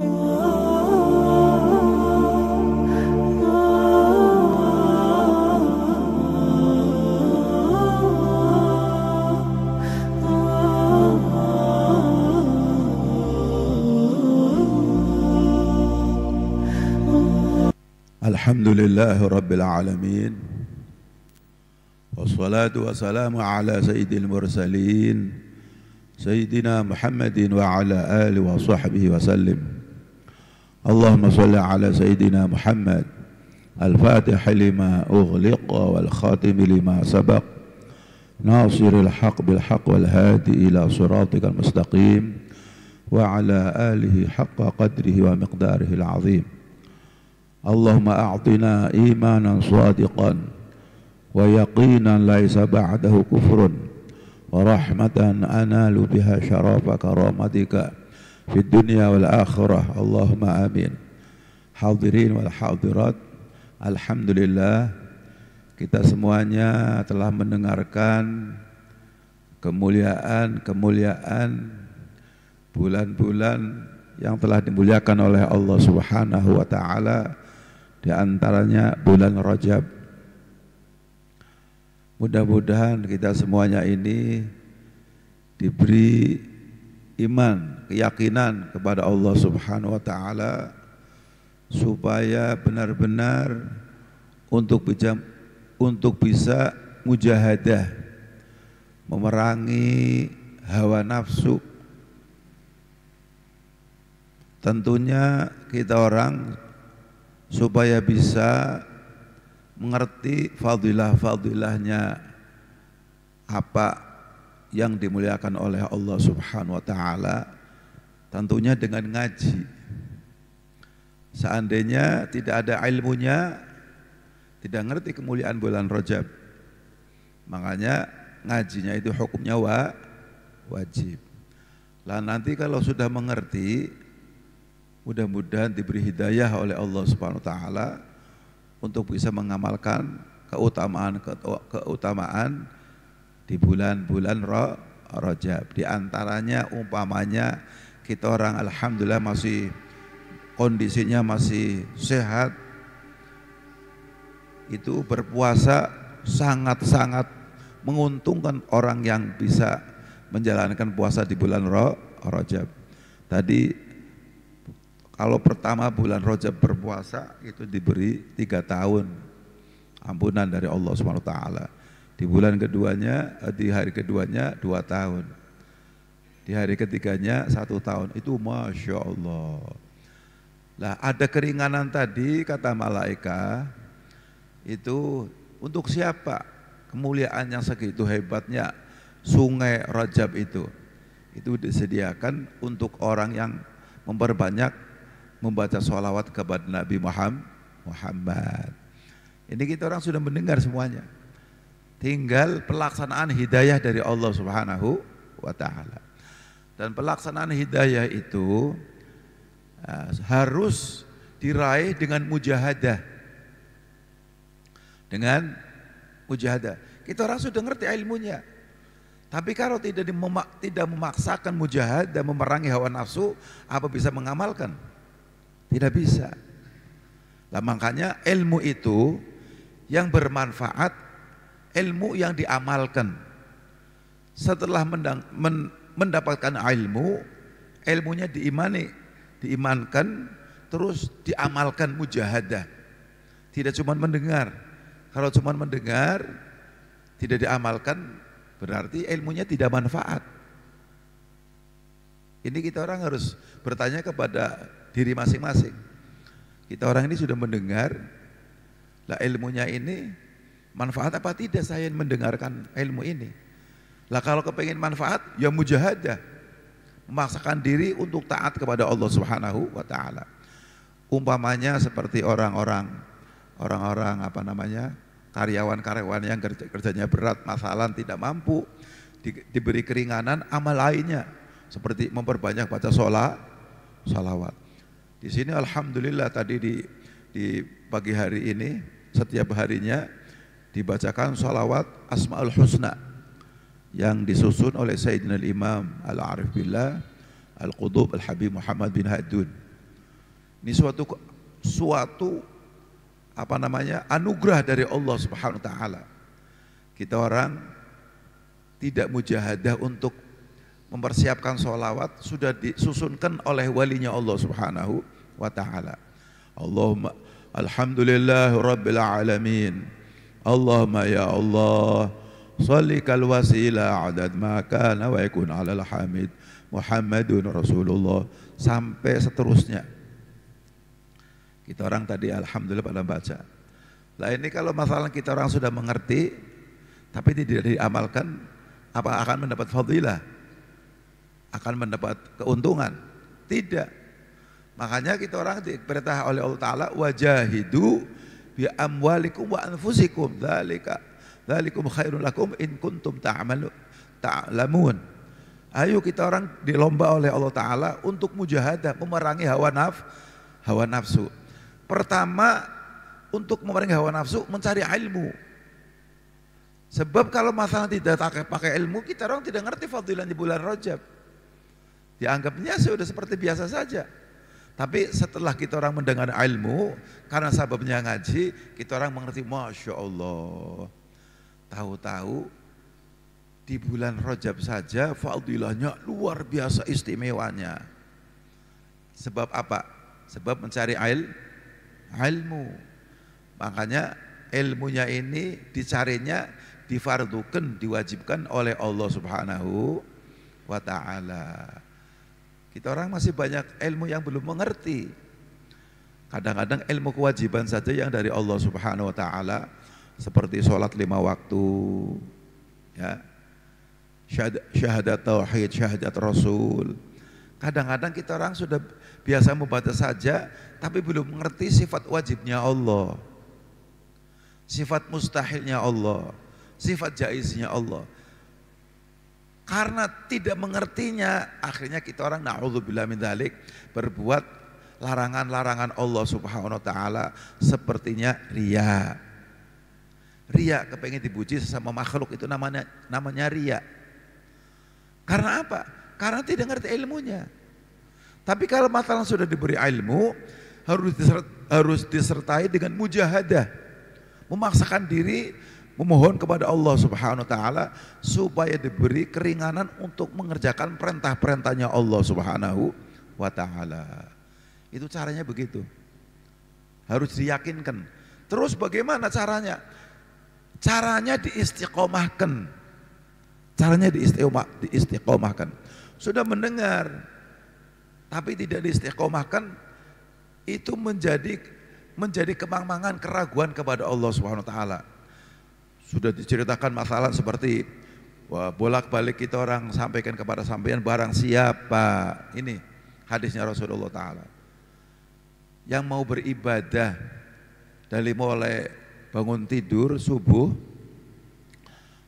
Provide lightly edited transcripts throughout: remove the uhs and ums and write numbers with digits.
Alhamdulillahi Rabbil Alamin, wassalatu wassalamu ala sayyidil mursalin Sayyidina Muhammadin wa ala alihi wa sahbihi wa sallim. Allahumma salli ala Sayyidina Muhammad al-fatih lima ughliqa wal khatim lima sabaq nasiril haq bil haq wal hadi ila siratikal mustaqim wa ala alihi haqqa qadrihi wa miqdarihi al-azim. Allahumma a'tina imanan sadiqan wa yaqinan laisa ba'dahu kufrun wa rahmatan analu biha syarafa karamatika fid dunya wal akhirah. Allahumma amin. Hadirin wal hadirat, alhamdulillah kita semuanya telah mendengarkan kemuliaan bulan-bulan yang telah dimuliakan oleh Allah Subhanahu wa taala, di antaranya bulan Rajab. Mudah-mudahan kita semuanya ini diberi iman, keyakinan kepada Allah Subhanahu wa taala supaya benar-benar untuk bisa mujahadah, memerangi hawa nafsu. Tentunya kita orang supaya bisa mengerti fadilah-fadilahnya apa yang dimuliakan oleh Allah Subhanahu wa taala, tentunya dengan ngaji. Seandainya tidak ada ilmunya, tidak ngerti kemuliaan bulan Rajab, makanya ngajinya itu hukumnya wajib. Lah nanti kalau sudah mengerti, mudah-mudahan diberi hidayah oleh Allah Subhanahu wa taala untuk bisa mengamalkan keutamaan di bulan-bulan Rajab. Di antaranya umpamanya kita orang alhamdulillah masih kondisinya masih sehat, itu berpuasa sangat-sangat menguntungkan orang yang bisa menjalankan puasa di bulan Rajab. Tadi kalau pertama bulan Rajab berpuasa itu diberi 3 tahun ampunan dari Allah Subhanahu wa taala. Di bulan keduanya, di hari keduanya 2 tahun. Di hari ketiganya 1 tahun. Itu Masya Allah. Lah ada keringanan tadi kata malaikat, itu untuk siapa? Kemuliaan yang segitu hebatnya sungai Rajab itu disediakan untuk orang yang memperbanyak membaca sholawat kepada Nabi Muhammad. Ini kita orang sudah mendengar semuanya. Tinggal pelaksanaan hidayah dari Allah Subhanahu wa taala. Dan pelaksanaan hidayah itu harus diraih dengan mujahadah. Dengan mujahadah. Kita orang sudah ngerti ilmunya. Tapi kalau tidak memaksakan mujahadah, memerangi hawa nafsu, apa bisa mengamalkan? Tidak bisa. Lah makanya ilmu itu yang bermanfaat, ilmu yang diamalkan. Setelah mendapatkan ilmu, ilmunya diimankan, terus diamalkan mujahadah. Tidak cuma mendengar. Kalau cuma mendengar, tidak diamalkan, berarti ilmunya tidak manfaat. Ini kita orang harus bertanya kepada diri masing-masing. Kita orang ini sudah mendengar, lah ilmunya ini manfaat apa tidak saya mendengarkan ilmu ini. Lah kalau kepengen manfaat, ya mujahadah, memaksakan diri untuk taat kepada Allah Subhanahu wa taala. Umpamanya seperti orang-orang karyawan-karyawan yang kerjanya berat, masalah tidak mampu, diberi keringanan amal lainnya seperti memperbanyak baca sholawat. Di sini alhamdulillah tadi di pagi hari ini setiap harinya dibacakan sholawat Asmaul Husna yang disusun oleh Sayyidina Imam Al-Arif Billah Al-Qudub Al-Habib Muhammad bin Hadun. Ini suatu apa namanya, anugerah dari Allah Subhanahu wa taala. Kita orang tidak mujahadah untuk mempersiapkan sholawat, sudah disusunkan oleh walinya Allah Subhanahu wa taala. Allahumma alhamdulillah rabbil alamin. Allahumma ya Allah shalli kal wasilah adad ma kana wa yakun alal hamid Muhammadun Rasulullah sampai seterusnya. Kita orang tadi alhamdulillah pada baca. Lah ini kalau masalah kita orang sudah mengerti tapi tidak diamalkan, apa akan mendapat fadilah? Akan mendapat keuntungan? Tidak. Makanya kita orang diperintah oleh Allah Ta'ala wajahidu bi amwalikum wa anfusikum dzalikum khairul lakum in kuntum ta'lamun. Ayo kita orang dilomba oleh Allah Ta'ala untuk mujahadah, memerangi hawa nafsu. Pertama, untuk memerangi hawa nafsu, mencari ilmu. Sebab kalau masalah tidak pakai ilmu, kita orang tidak ngerti fadilah di bulan Rajab. Dianggapnya sudah seperti biasa saja. Tapi setelah kita orang mendengar ilmu, karena sebabnya ngaji, kita orang mengerti, Masya Allah. Tahu-tahu di bulan Rajab saja fadilahnya luar biasa istimewanya. Sebab apa? Sebab mencari ilmu. Makanya ilmunya ini dicarinya, difardukan, diwajibkan oleh Allah Subhanahu wa ta'ala. Kita orang masih banyak ilmu yang belum mengerti. Kadang-kadang ilmu kewajiban saja yang dari Allah Subhanahu wa ta'ala, seperti sholat 5 waktu, ya, syahadat tauhid, syahadat rasul. Kadang-kadang kita orang sudah biasa membaca saja, tapi belum mengerti sifat wajibnya Allah, sifat mustahilnya Allah, sifat jaiznya Allah. Karena tidak mengertinya, akhirnya kita orang na'udzubillah min dzalik berbuat larangan-larangan Allah Subhanahu wa taala, sepertinya riya. Riya, kepengen dipuji sesama makhluk, itu namanya riya. Karena apa? Karena tidak ngerti ilmunya. Tapi kalau masalah sudah diberi ilmu, harus disertai dengan mujahadah, memaksakan diri, memohon kepada Allah Subhanahu wa taala supaya diberi keringanan untuk mengerjakan perintah-perintahnya Allah Subhanahu wa taala. Itu caranya begitu. Harus diyakinkan. Terus bagaimana caranya? Caranya diistiqomahkan. Caranya diistiqomahkan. Sudah mendengar tapi tidak diistiqomahkan, itu menjadi kemangmangan, keraguan kepada Allah Subhanahu wa taala. Sudah diceritakan masalah seperti bolak-balik kita orang sampaikan kepada sampean, barang siapa, ini hadisnya Rasulullah Ta'ala, yang mau beribadah dari mulai bangun tidur subuh,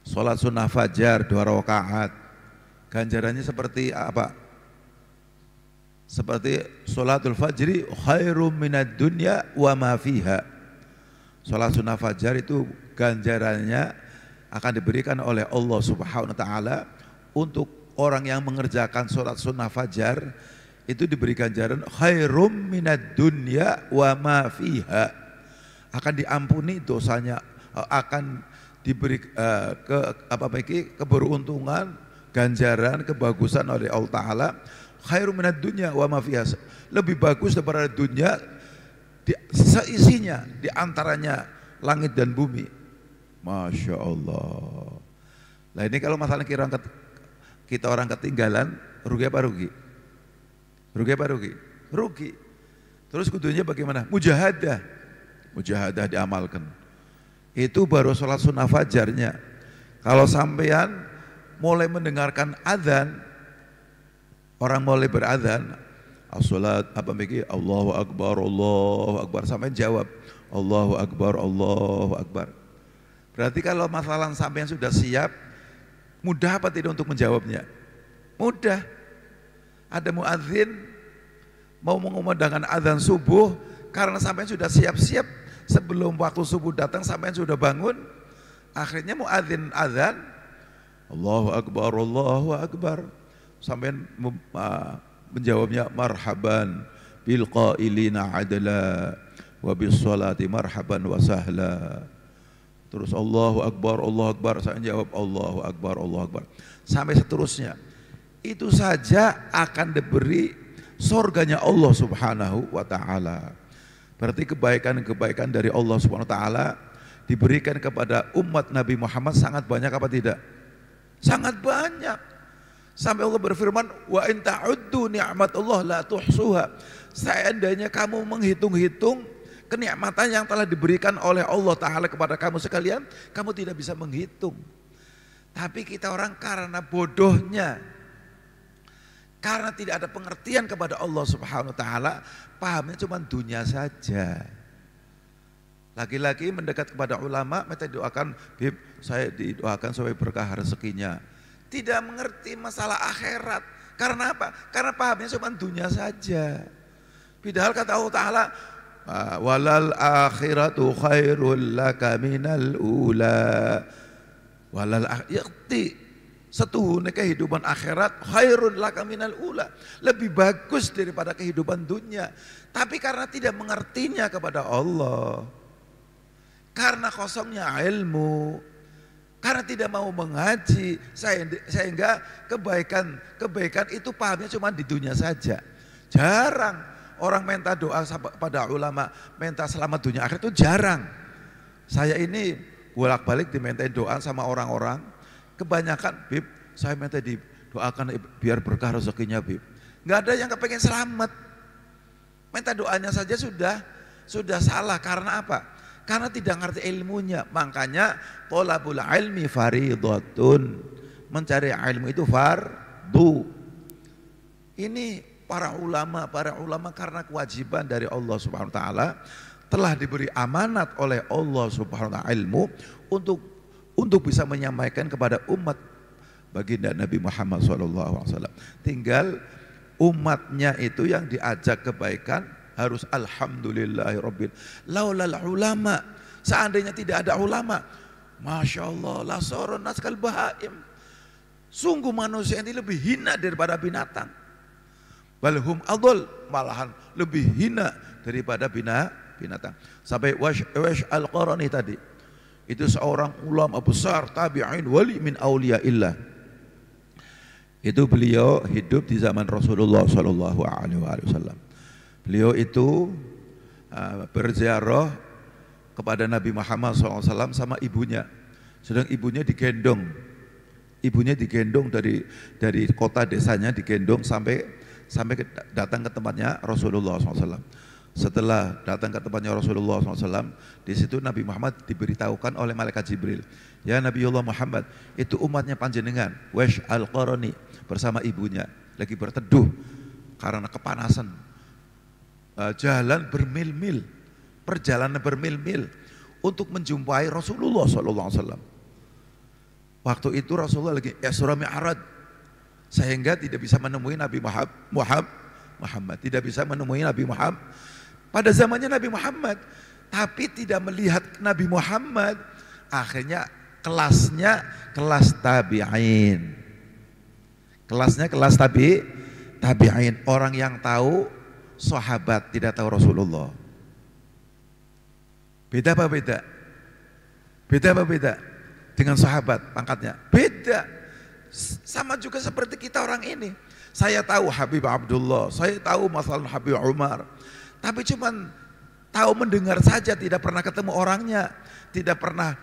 sholat sunnah fajar 2 rakaat, ganjarannya seperti apa? Seperti sholatul fajri khairum minad dunya wa ma fiha. Sholat sunnah fajar itu ganjarannya akan diberikan oleh Allah Subhanahu wa taala untuk orang yang mengerjakan sholat sunnah fajar, itu diberi ganjaran khairum minad dunya wa ma fiha. Akan diampuni dosanya, akan diberi keberuntungan, ganjaran, kebagusan oleh Allah Ta'ala. Khairum minad dunya wa ma fiha, lebih bagus daripada dunia seisinya, diantaranya langit dan bumi. Masya Allah. Nah ini kalau masalah kita orang ketinggalan, rugi apa rugi? Rugi apa rugi? Rugi. Terus kudunya bagaimana? Mujahadah. Mujahadah diamalkan. Itu baru sholat sunnah fajarnya. Kalau sampean mulai mendengarkan azan, orang mulai berazan, as-salat Allahu Akbar, sampai jawab Allahu Akbar. Berarti kalau masalah sampean sudah siap, mudah apa tidak untuk menjawabnya? Mudah. Ada muadzin mau mengumandangkan azan subuh, karena sampean sudah siap-siap, sebelum waktu subuh datang sampean sudah bangun, akhirnya muadzin azan Allahu Akbar, sampean menjawabnya marhaban bil qailina adla wa bis salati marhaban wa sahla. Terus Allahu Akbar, saya jawab Allahu Akbar, Allahu Akbar. Sampai seterusnya. Itu saja akan diberi surganya Allah Subhanahu wa taala. Berarti kebaikan-kebaikan dari Allah Subhanahu wa taala diberikan kepada umat Nabi Muhammad sangat banyak apa tidak? Sangat banyak. Sampai Allah berfirman, wa in ta'uddu ni'matallah la tuhsuha. Seandainya kamu menghitung-hitung kenikmatan yang telah diberikan oleh Allah Ta'ala kepada kamu sekalian, kamu tidak bisa menghitung. Tapi kita orang karena bodohnya, karena tidak ada pengertian kepada Allah Subhanahu wa taala, pahamnya cuma dunia saja. Laki-laki mendekat kepada ulama, minta doakan, Bib, saya didoakan supaya berkah rezekinya. Tidak mengerti masalah akhirat. Karena apa? Karena pahamnya cuma dunia saja. Padahal kata Allah Ta'ala, walal akhiratu khairul laka minal ula. Walal akhirati, setuhune kehidupan akhirat khairul laka minal ula. Lebih bagus daripada kehidupan dunia. Tapi karena tidak mengertinya kepada Allah, karena kosongnya ilmu, karena tidak mau mengaji, sehingga kebaikan itu pahamnya cuma di dunia saja. Jarang orang minta doa pada ulama, minta selamat dunia akhir itu jarang. Saya ini bolak-balik dimintain doa sama orang-orang, kebanyakan, Bib, saya minta didoakan biar berkah rezekinya, Bib. Nggak ada yang kepengen selamat. Minta doanya saja sudah salah. Karena apa? Karena tidak ngerti ilmunya. Makanya thalabul ilmi fardhatun. Mencari ilmu itu fardu. Ini para ulama karena kewajiban dari Allah Subhanahu wa taala telah diberi amanat oleh Allah Subhanahu wa taala ilmu untuk bisa menyampaikan kepada umat baginda Nabi Muhammad SAW. Tinggal umatnya itu yang diajak kebaikan harus alhamdulillahirabbil. Laulal ulama, seandainya tidak ada ulama, masya Allah, la saron naskal bahaim. Sungguh manusia ini lebih hina daripada binatang. Balhum adol, malahan lebih hina daripada binatang. Sampai Wash al-Qarani tadi, itu seorang ulama besar, tabi'in, wali min auliyaillah. Itu beliau hidup di zaman Rasulullah SAW. Beliau itu berziarah kepada Nabi Muhammad SAW sama ibunya. Sedang ibunya digendong dari kota desanya, digendong sampai datang ke tempatnya Rasulullah SAW. Setelah datang ke tempatnya Rasulullah SAW, di situ Nabi Muhammad diberitahukan oleh malaikat Jibril, ya Nabiullah Muhammad, itu umatnya panjenengan, Wash al-Qarani, bersama ibunya lagi berteduh karena kepanasan. Perjalanan bermil-mil untuk menjumpai Rasulullah SAW. Waktu itu Rasulullah lagi Isra Mi'raj, sehingga tidak bisa menemui Nabi Muhammad, tidak bisa menemui Nabi Muhammad pada zamannya Nabi Muhammad, tapi tidak melihat Nabi Muhammad. Akhirnya kelasnya kelas tabi'in, kelas tabi'in, orang yang tahu sahabat, tidak tahu Rasulullah. Beda apa beda? Beda apa beda? Dengan sahabat pangkatnya? Beda. Sama juga seperti kita orang ini. Saya tahu Habib Abdullah, saya tahu masalah Habib Umar, tapi cuman tahu mendengar saja, tidak pernah ketemu orangnya, tidak pernah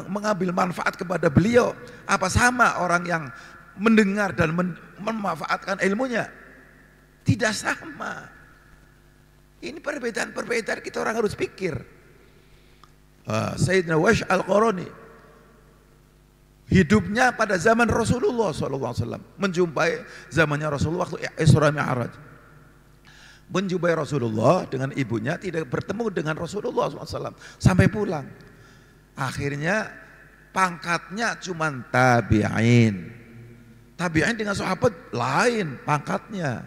mengambil manfaat kepada beliau. Apa sama orang yang mendengar dan memanfaatkan ilmunya? Tidak sama. Ini perbedaan kita orang harus pikir. Sayyidina Wash al-Qarani hidupnya pada zaman Rasulullah SAW, menjumpai zamannya Rasulullah waktu Isra Mi'raj. Menjumpai Rasulullah dengan ibunya, tidak bertemu dengan Rasulullah SAW sampai pulang. Akhirnya pangkatnya cuma tabi'in. Tabi'in dengan sahabat lain pangkatnya.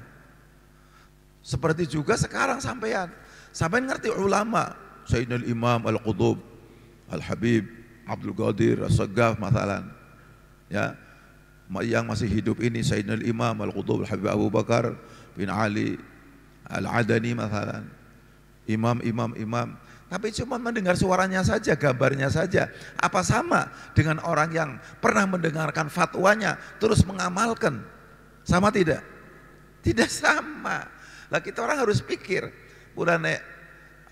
Seperti juga sekarang sampean ngerti ulama, Sayyidina Imam Al-Qutub, Al-Habib Abdul Qadir As-Saggaf masalan, ya, yang masih hidup ini Sayyidina Imam Al-Qutub Al-Habib Abu Bakar bin Ali Al-Adani masalan, imam, tapi cuma mendengar suaranya saja, gambarnya saja. Apa sama dengan orang yang pernah mendengarkan fatwanya terus mengamalkan? Sama tidak? Tidak sama. Lah kita orang harus pikir, bulan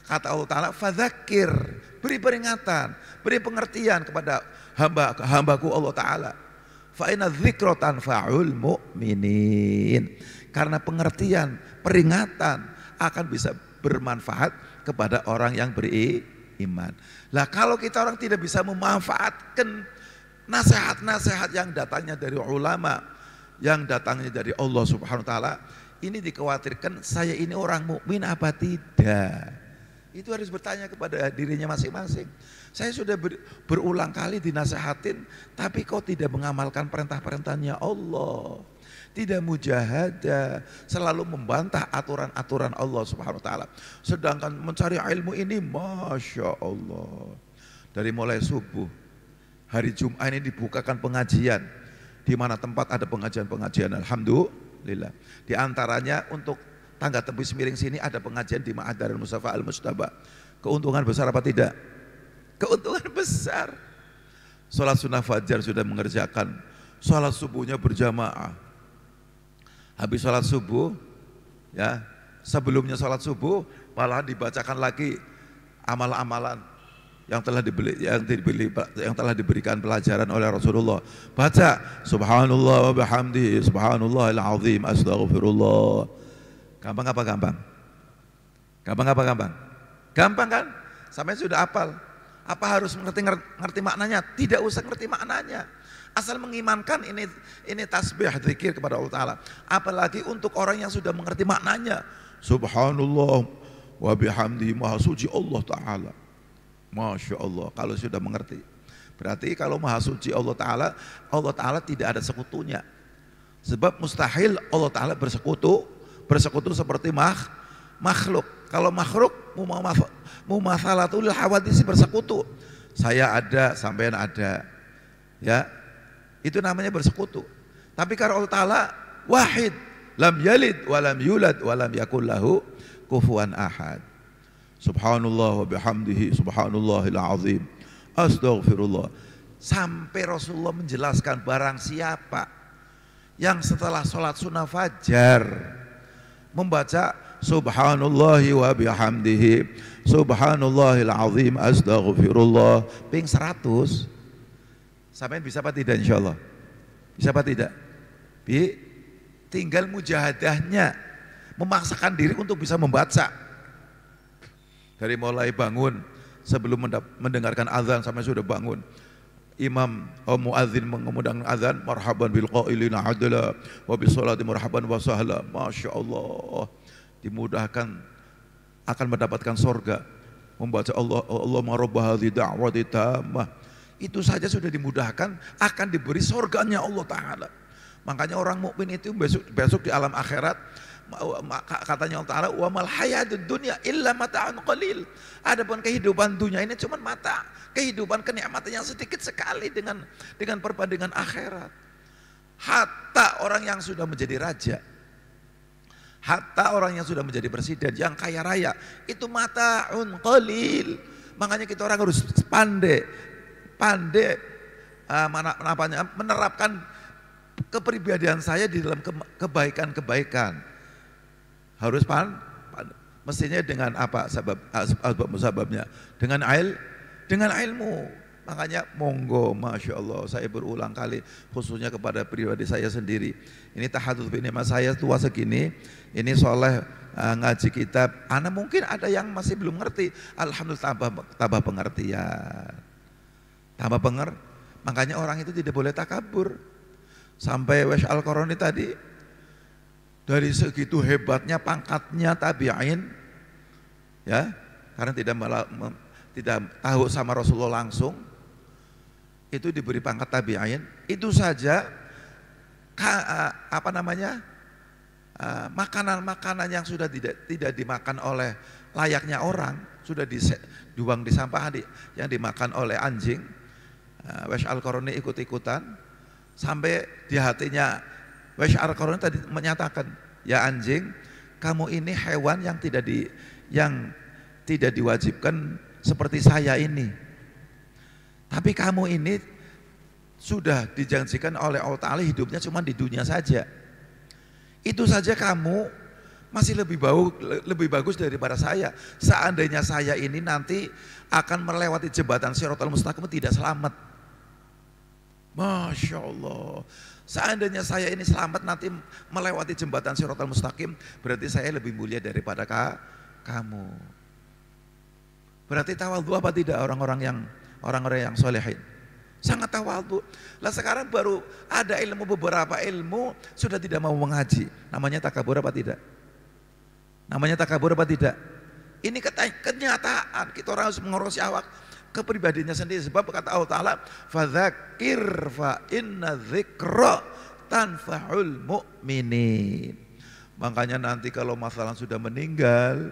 kata Allah Ta'ala, fadzakir, beri peringatan, beri pengertian kepada hambaku Allah Ta'ala. Fa inna dzikra tanfa'ul mu'minin. Karena pengertian, peringatan akan bisa bermanfaat kepada orang yang beriman. Lah kalau kita orang tidak bisa memanfaatkan nasihat-nasihat yang datangnya dari ulama, yang datangnya dari Allah Subhanahu wa taala, ini dikhawatirkan saya ini orang mukmin apa tidak. Itu harus bertanya kepada dirinya masing-masing. Saya sudah berulang kali dinasihatin, tapi kok tidak mengamalkan perintah-perintahnya Allah. Tidak mujahadah, selalu membantah aturan-aturan Allah Subhanahu wa taala. Sedangkan mencari ilmu ini Masya Allah, dari mulai subuh hari Jumat ini dibukakan pengajian, di mana tempat ada pengajian-pengajian, alhamdulillah. Di antaranya untuk tangga tembus miring sini ada pengajian di Ma'had Darul Mustafa Al-Mustaba. Keuntungan besar apa tidak? Keuntungan besar. Sholat sunnah fajar sudah mengerjakan, sholat subuhnya berjamaah. Habis sholat subuh, ya sebelumnya sholat subuh malah dibacakan lagi amalan-amalan yang telah diberikan pelajaran oleh Rasulullah. Baca Subhanallah wa bihamdihi Subhanallahil azim astaghfirullah. Gampang apa gampang? Gampang apa gampang? Gampang kan? Sampai sudah hafal. Apa harus ngerti maknanya? Tidak usah ngerti maknanya. Asal mengimankan ini tasbih zikir kepada Allah Ta'ala. Apalagi untuk orang yang sudah mengerti maknanya. Subhanallah wa bihamdihi, maha suci Allah Ta'ala. Masya Allah, kalau sudah mengerti. Berarti kalau maha suci Allah Ta'ala tidak ada sekutunya. Sebab mustahil Allah Ta'ala bersekutu seperti makhluk. Kalau makhluk mumathalatul hawadisi, bersekutu. Saya ada, sampean ada. Ya, itu namanya bersekutu. Tapi karena Allah Ta'ala wahid, lam yalid walam yulad walam yakul lahu kufuwan ahad. Subhanallah wa bihamdihi Subhanallahil azim astaghfirullah. Sampai Rasulullah menjelaskan barang siapa yang setelah sholat sunnah fajar membaca Subhanallah wa bihamdihi Subhanallahil azim astaghfirullah ping 100, sampai bisa apa tidak insyaallah? Bisa apa tidak? Tinggal mujahadahnya, memaksakan diri untuk bisa membaca. Dari mulai bangun, sebelum mendengarkan azan sampai sudah bangun. Imam muadzin mengumandangkan azan, marhaban bil qailina adla wa bis salati marhaban wa sahla. Masya Allah, dimudahkan akan mendapatkan surga. Membaca Allahumma rabb hadhihi da'wati tammah. Itu saja sudah dimudahkan, akan diberi surganya Allah Ta'ala. Makanya orang mukmin itu besok di alam akhirat, katanya Allah Ta'ala, wa mal hayatud dunya illa mata'un qalil. Adapun kehidupan dunia ini cuma mata, kehidupan kenikmatan yang sedikit sekali dengan perbandingan akhirat. Hatta orang yang sudah menjadi raja, hatta orang yang sudah menjadi presiden, yang kaya raya, itu mata'un qalil. Makanya kita orang harus pandai menerapkan kepribadian saya di dalam kebaikan-kebaikan. Harus mestinya dengan apa sebabnya? Dengan ilmu. Makanya monggo, Masya Allah, saya berulang kali khususnya kepada pribadi saya sendiri. Ini tahadzuts bi nikmat, saya tua segini, ini soleh ngaji kitab. Ana mungkin ada yang masih belum ngerti. Alhamdulillah tambah pengertian. Makanya orang itu tidak boleh takabur. Sampai Wash Al-Qarani tadi, dari segitu hebatnya pangkatnya tabi'in, ya, karena tidak tahu sama Rasulullah langsung, itu diberi pangkat tabi'in. Itu saja makanan-makanan yang sudah tidak dimakan oleh layaknya orang, sudah dibuang di sampah, yang dimakan oleh anjing. Wash Al-Qarani ikut-ikutan, sampai di hatinya Wash Al-Qarani tadi menyatakan, ya anjing, kamu ini hewan yang tidak diwajibkan seperti saya ini. Tapi kamu ini sudah dijanjikan oleh Allah Ta'ala hidupnya cuma di dunia saja. Itu saja kamu masih lebih bagus daripada saya. Seandainya saya ini nanti akan melewati jembatan Shiratal Mustaqim tidak selamat. Masya Allah. Seandainya saya ini selamat nanti melewati jembatan Shiratal Mustaqim, berarti saya lebih mulia daripada kamu. Berarti tawadhu apa tidak orang-orang yang solehin? Sangat tawadhu. Lah sekarang baru ada beberapa ilmu sudah tidak mau mengaji. Namanya takabur apa tidak? Namanya takabur apa tidak? Ini kenyataan. Kita orang harus mengurusi awak kepribadiannya sendiri. Sebab kata Allah Ta'ala, fadzakir fa inna dzikra tanfa'ul mu'minin. Makanya nanti kalau masalah sudah meninggal,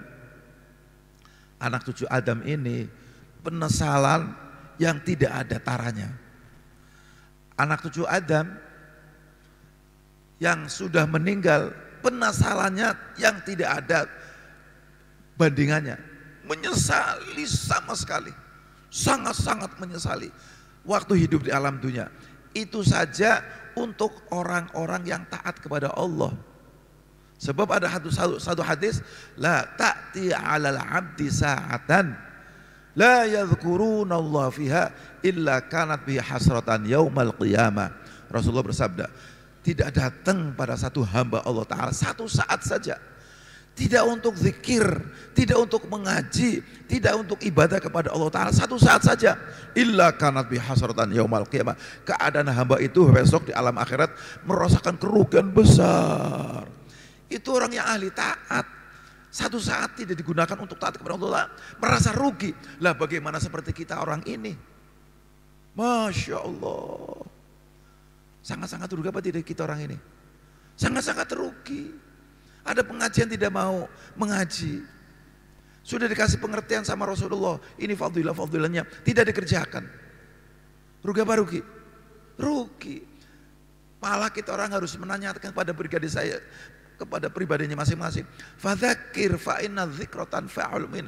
anak cucu Adam ini penyesalan yang tidak ada taranya. Anak cucu Adam yang sudah meninggal, penyesalannya yang tidak ada bandingannya. Menyesali sama sekali, sangat-sangat menyesali waktu hidup di alam dunia. Itu saja untuk orang-orang yang taat kepada Allah. Sebab ada satu hadis, la ta'ti 'alal 'abdi sa'atan la yadhkuruna Allah fiha illa kanat bihi hasratan yaumal qiyamah. Rasulullah bersabda, tidak datang pada satu hamba Allah Ta'ala satu saat saja, tidak untuk zikir, tidak untuk mengaji, tidak untuk ibadah kepada Allah Ta'ala satu saat saja, illa kanat bihi hasratan yaumal qiyamah. Keadaan hamba itu besok di alam akhirat merasakan kerugian besar. Itu orang yang ahli taat. Satu saat tidak digunakan untuk taat kepada Allah, merasa rugi. Lah bagaimana seperti kita orang ini? Masya Allah. Sangat-sangat rugi apa tidak kita orang ini? Sangat-sangat rugi. Ada pengajian tidak mau mengaji. Sudah dikasih pengertian sama Rasulullah, ini fadilahnya tidak dikerjakan. Rugi apa rugi? Rugi. Malah kita orang harus menanyakan kepada pribadi saya, kepada pribadinya masing-masing. Fadzakir fa inna dzikra tanfa'ul mu'min.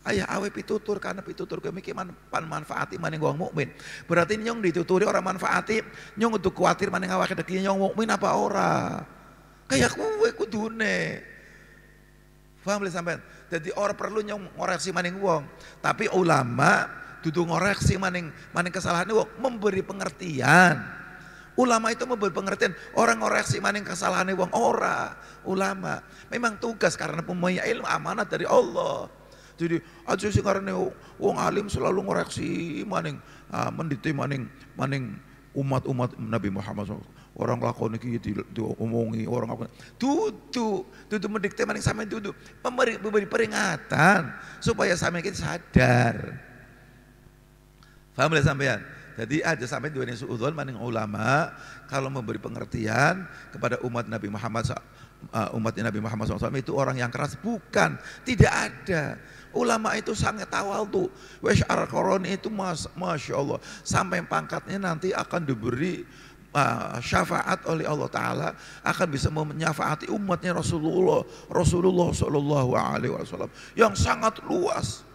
Ayah awe pitutur karena pitutur kemiki manfaati maning wong mukmin. Berarti nyong dituturi orang manfaati, nyong untuk kuatir maning awake dhewe nyong mukmin apa ora? Kayak kowe kudune. Paham le sampean? Jadi orang perlu nyong ngoreksi maning wong, tapi ulama dudu ngoreksi maning kesalahan wong, memberi pengertian. Ulama itu memberi pengertian, orang ngoreksi maning kesalahan wong ora. Ulama memang tugas karena punya ilmu amanat dari Allah. Jadi aja sing karene wong alim selalu ngoreksi maning mendite maning umat Nabi Muhammad SAW. Orang lakon iki diomongi orang apa. Dudu mendikte maning sampean dudu memberi peringatan supaya sampean iki sadar. Paham le sampean? Jadi aja sampai dua suudzon maning ulama kalau memberi pengertian kepada umat Nabi Muhammad SAW itu orang yang keras, bukan, tidak ada. Ulama itu sangat tawadhu. Wasy'ar qaroni itu masya Allah sampai pangkatnya nanti akan diberi syafaat oleh Allah Ta'ala, akan bisa menyafaati umatnya Rasulullah Sallallahu Alaihi Wasallam yang sangat luas.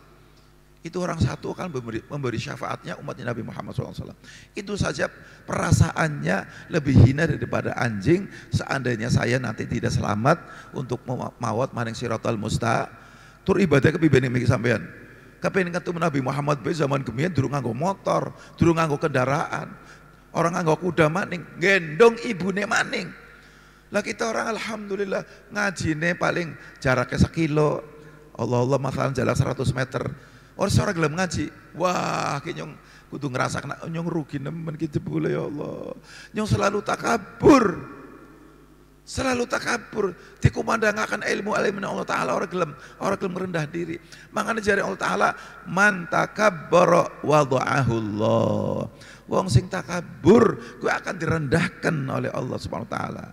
Itu orang satu akan memberi syafaatnya umatnya Nabi Muhammad SAW. Itu saja perasaannya lebih hina daripada anjing. Seandainya saya nanti tidak selamat untuk mawat maring Shiratal Mustaqim, tur ibadah kepiben iki sampean. Kepen ketemu Nabi Muhammad be zaman kemian durung nganggo motor, durung nganggo kendaraan. Orang nganggo kuda maning, gendong ibune maning. Lah kita orang alhamdulillah ngajine paling jaraknya 1 kilo. Allah masalah jarak 100 meter. Orang gelem ngaji, wah nyong kudu ngerasa kena nyong rugi nemen gitu boleh ya Allah. Nyong selalu takabur, dikumandangaken ilmu Allah Ta'ala orang gelem merendah diri. Makanya jari Allah Ta'ala man takabbara wada'ahu Allah. Wong sing takabur ku akan direndahkan oleh Allah Subhanahu wa taala.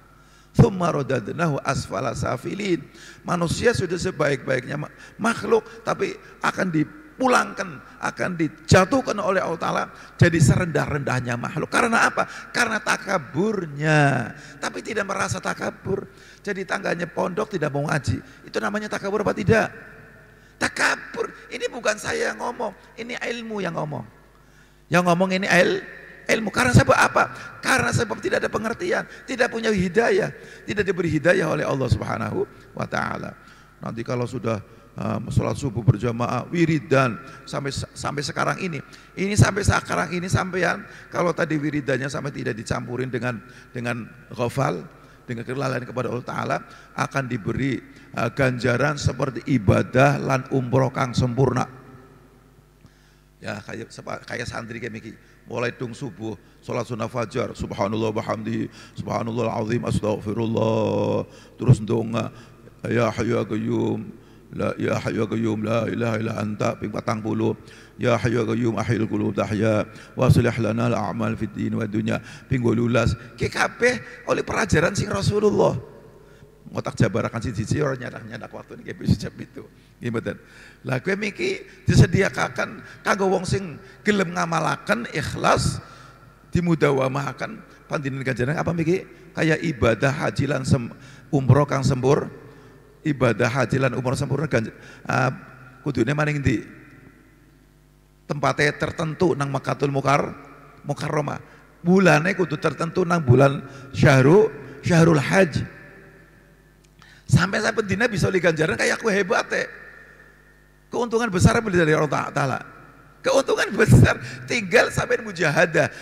Tsumma radadnahu asfala safilin. Manusia sudah sebaik-baiknya makhluk tapi akan pulangkan, akan dijatuhkan oleh Allah Ta'ala jadi serendah-rendahnya makhluk. Karena apa? Karena takaburnya. Tapi tidak merasa takabur. Jadi tangganya pondok tidak mau ngaji. Itu namanya takabur apa tidak? Takabur. Ini bukan saya yang ngomong, ini ilmu yang ngomong. Yang ngomong ini ilmu. Karena sebab apa? Karena sebab tidak ada pengertian, tidak punya hidayah, tidak diberi hidayah oleh Allah Subhanahu wa Ta'ala. Nanti kalau sudah sholat subuh berjamaah, wiridan sampai sekarang ini sampean kalau tadi wiridannya sampai tidak dicampurin dengan ghafal, dengan kelalaian kepada Allah Ta'ala, akan diberi ganjaran seperti ibadah lan umroh kang sempurna. Ya kayak santri kayak miki, mulai dung subuh, sholat sunnah fajar, subhanallah bihamdihi, subhanallah azim, astagfirullah, terus ndonga ya hayyu ya qayyum, la ya hayyu ya qayyum, la ilaha illa anta, ping 40, ya hayyu ya qayyum ahyil qulub tahya wa aslih lana al-a'mal fid din wa dunya, ping 18. Ki kabeh oleh pelajaran sing Rasulullah. Ngotak jabarakan siji-siji ora nyadak waktu niki bisa jam itu. Nggih mboten. Lah kowe miki disediakaken kanggo wong sing gelem ngamalaken ikhlas, dimudawamahaken pandinen ganjaran apa miki? Kayak ibadah haji lan umroh kang sempur. Ibadah haji lan umroh sempurna kudune maning ndi? Tempatnya tertentu nang Makatul Mukarramah. Bulane kudu tertentu nang bulan Syahrul Hajj. Sampai saya dina bisa oleh ganjaran kayak aku hebat keuntungan besar dari Allah Ta'ala, keuntungan besar, tinggal sampai mujahadah.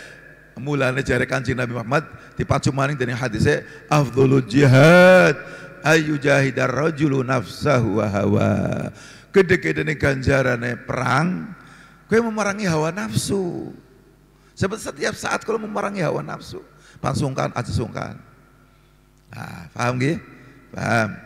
Mulanya jari Kanjeng Nabi Muhammad dipacu maning dari hadisnya afdhalul jihad ayu jahidar rajulu nafsahu wa hawa. Gede-gedene ganjarane perang kowe memerangi hawa nafsu. Sebab setiap saat kalau memerangi hawa nafsu, pangsungkan aja sungkan. Paham nggih? Paham.